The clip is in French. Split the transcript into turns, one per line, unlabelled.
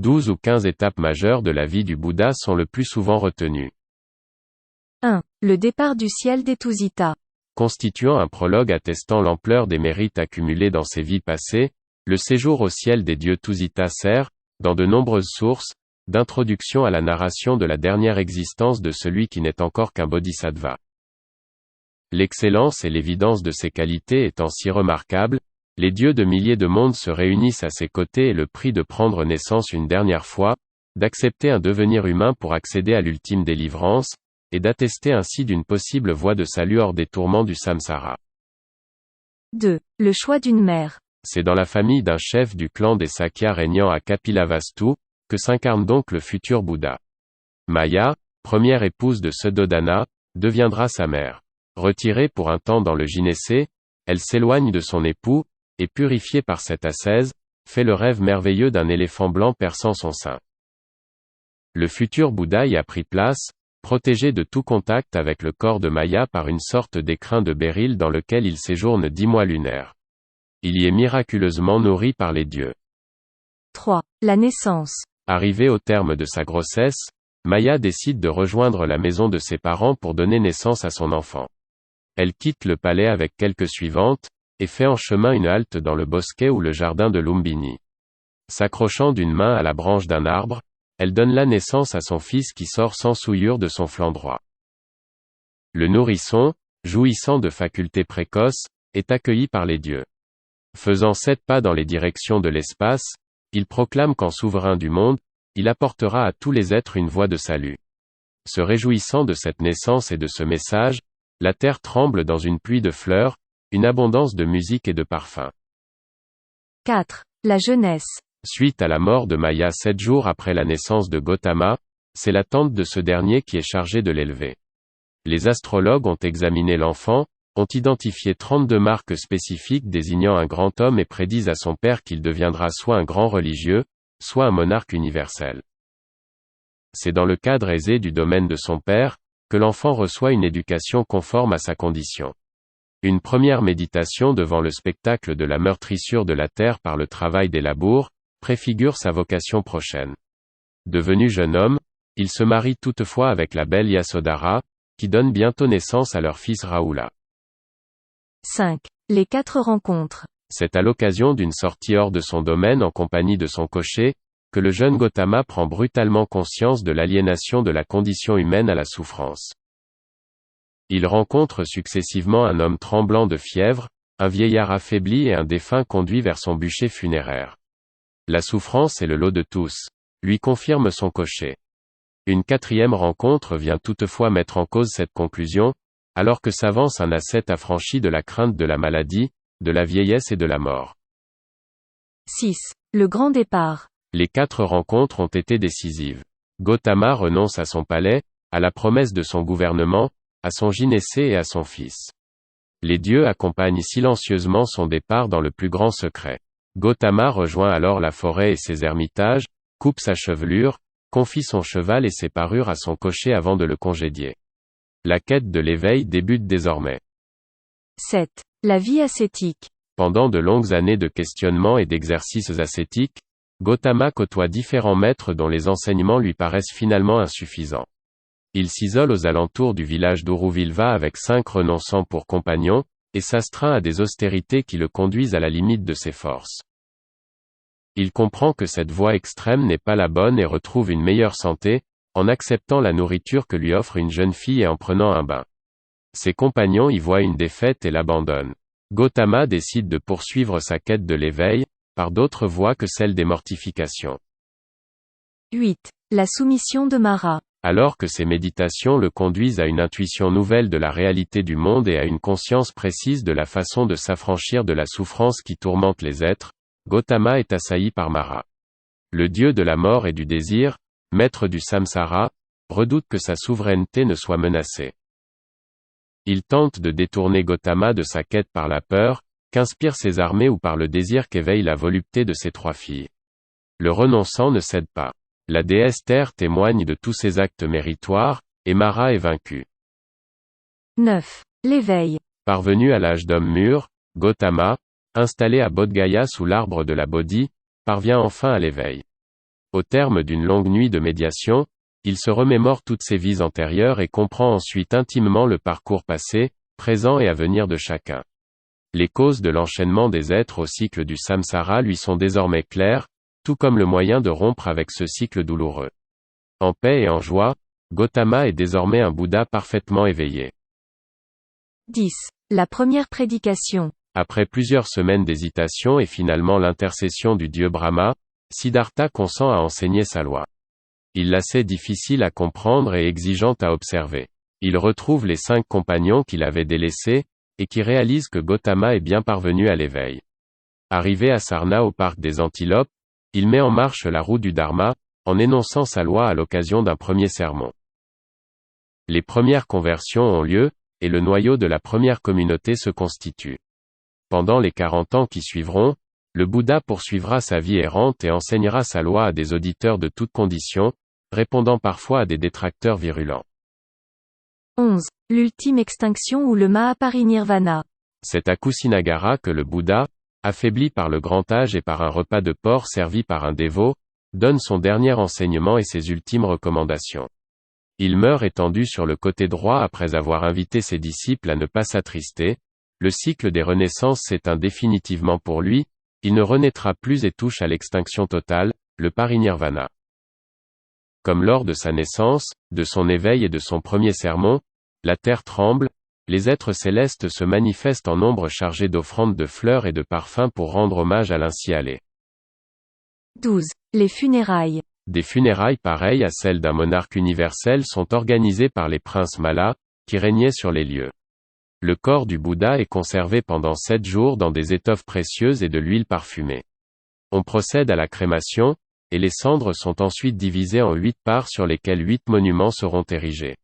12 ou 15 étapes majeures de la vie du Bouddha sont le plus souvent retenues.
1. Le départ du ciel des Tusita.
Constituant un prologue attestant l'ampleur des mérites accumulés dans ses vies passées, le séjour au ciel des dieux Tusita sert, dans de nombreuses sources, d'introduction à la narration de la dernière existence de celui qui n'est encore qu'un bodhisattva. L'excellence et l'évidence de ses qualités étant si remarquables, les dieux de milliers de mondes se réunissent à ses côtés et le prient de prendre naissance une dernière fois, d'accepter un devenir humain pour accéder à l'ultime délivrance, et d'attester ainsi d'une possible voie de salut hors des tourments du samsara.
2. Le choix d'une mère.
C'est dans la famille d'un chef du clan des Sakya régnant à Kapilavastu, que s'incarne donc le futur Bouddha. Maya, première épouse de Suddhodana, deviendra sa mère. Retirée pour un temps dans le gynécée, elle s'éloigne de son époux, et purifiée par cette ascèse, fait le rêve merveilleux d'un éléphant blanc perçant son sein. Le futur Bouddha y a pris place, protégé de tout contact avec le corps de Maya par une sorte d'écrin de béryl dans lequel il séjourne 10 mois lunaires. Il y est miraculeusement nourri par les dieux.
3. La naissance.
Arrivée au terme de sa grossesse, Maya décide de rejoindre la maison de ses parents pour donner naissance à son enfant. Elle quitte le palais avec quelques suivantes, et fait en chemin une halte dans le bosquet ou le jardin de Lumbini. S'accrochant d'une main à la branche d'un arbre, elle donne la naissance à son fils qui sort sans souillure de son flanc droit. Le nourrisson, jouissant de facultés précoces, est accueilli par les dieux. Faisant 7 pas dans les directions de l'espace, il proclame qu'en souverain du monde, il apportera à tous les êtres une voie de salut. Se réjouissant de cette naissance et de ce message, la terre tremble dans une pluie de fleurs, une abondance de musique et de parfums.
4. La jeunesse.
Suite à la mort de Maya 7 jours après la naissance de Gautama, c'est la tante de ce dernier qui est chargée de l'élever. Les astrologues ont examiné l'enfant, ont identifié 32 marques spécifiques désignant un grand homme et prédisent à son père qu'il deviendra soit un grand religieux, soit un monarque universel. C'est dans le cadre aisé du domaine de son père, que l'enfant reçoit une éducation conforme à sa condition. Une première méditation devant le spectacle de la meurtrissure de la terre par le travail des labours, préfigure sa vocation prochaine. Devenu jeune homme, il se marie toutefois avec la belle Yasodhara, qui donne bientôt naissance à leur fils Rahula.
5. Les 4 rencontres.
C'est à l'occasion d'une sortie hors de son domaine en compagnie de son cocher, que le jeune Gautama prend brutalement conscience de l'aliénation de la condition humaine à la souffrance. Il rencontre successivement un homme tremblant de fièvre, un vieillard affaibli et un défunt conduit vers son bûcher funéraire. La souffrance est le lot de tous, lui confirme son cocher. Une 4e rencontre vient toutefois mettre en cause cette conclusion, alors que s'avance un ascète affranchi de la crainte de la maladie, de la vieillesse et de la mort.
6. Le grand départ.
Les 4 rencontres ont été décisives. Gautama renonce à son palais, à la promesse de son gouvernement, à son gynécée et à son fils. Les dieux accompagnent silencieusement son départ dans le plus grand secret. Gautama rejoint alors la forêt et ses ermitages, coupe sa chevelure, confie son cheval et ses parures à son cocher avant de le congédier. La quête de l'éveil débute désormais.
7. La vie ascétique.
Pendant de longues années de questionnement et d'exercices ascétiques, Gautama côtoie différents maîtres dont les enseignements lui paraissent finalement insuffisants. Il s'isole aux alentours du village d'Uruvilva avec 5 renonçants pour compagnons, et s'astreint à des austérités qui le conduisent à la limite de ses forces. Il comprend que cette voie extrême n'est pas la bonne et retrouve une meilleure santé, en acceptant la nourriture que lui offre une jeune fille et en prenant un bain. Ses compagnons y voient une défaite et l'abandonnent. Gautama décide de poursuivre sa quête de l'éveil, par d'autres voies que celle des mortifications.
8. La soumission de Mara.
Alors que ses méditations le conduisent à une intuition nouvelle de la réalité du monde et à une conscience précise de la façon de s'affranchir de la souffrance qui tourmente les êtres, Gautama est assailli par Mara. Le dieu de la mort et du désir, maître du samsara, redoute que sa souveraineté ne soit menacée. Il tente de détourner Gautama de sa quête par la peur, qu'inspirent ses armées ou par le désir qu'éveille la volupté de ses 3 filles. Le renonçant ne cède pas. La déesse Terre témoigne de tous ses actes méritoires, et Mara est vaincue.
9. L'éveil.
Parvenu à l'âge d'homme mûr, Gautama, installé à Bodh Gaya sous l'arbre de la Bodhi, parvient enfin à l'éveil. Au terme d'une longue nuit de médiation, il se remémore toutes ses vies antérieures et comprend ensuite intimement le parcours passé, présent et à venir de chacun. Les causes de l'enchaînement des êtres au cycle du samsara lui sont désormais claires, tout comme le moyen de rompre avec ce cycle douloureux. En paix et en joie, Gautama est désormais un Bouddha parfaitement éveillé.
10. La première prédication.
Après plusieurs semaines d'hésitation et finalement l'intercession du dieu Brahma, Siddhartha consent à enseigner sa loi. Il la sait difficile à comprendre et exigeante à observer. Il retrouve les 5 compagnons qu'il avait délaissés, et qui réalise que Gautama est bien parvenu à l'éveil. Arrivé à Sarna au parc des Antilopes, il met en marche la roue du Dharma, en énonçant sa loi à l'occasion d'un premier sermon. Les premières conversions ont lieu, et le noyau de la première communauté se constitue. Pendant les 40 ans qui suivront, le Bouddha poursuivra sa vie errante et enseignera sa loi à des auditeurs de toutes conditions, répondant parfois à des détracteurs virulents.
11. L'ultime extinction ou le Mahaparinirvana.
C'est à Kusinagara que le Bouddha, affaibli par le grand âge et par un repas de porc servi par un dévot, donne son dernier enseignement et ses ultimes recommandations. Il meurt étendu sur le côté droit après avoir invité ses disciples à ne pas s'attrister. Le cycle des renaissances s'éteint définitivement pour lui, il ne renaîtra plus et touche à l'extinction totale, le parinirvana. Comme lors de sa naissance, de son éveil et de son premier sermon, la terre tremble, les êtres célestes se manifestent en nombre chargés d'offrandes de fleurs et de parfums pour rendre hommage à l'ainsi allé.
12. Les funérailles.
Des funérailles pareilles à celles d'un monarque universel sont organisées par les princes Mala, qui régnaient sur les lieux. Le corps du Bouddha est conservé pendant 7 jours dans des étoffes précieuses et de l'huile parfumée. On procède à la crémation, et les cendres sont ensuite divisées en 8 parts sur lesquelles 8 monuments seront érigés.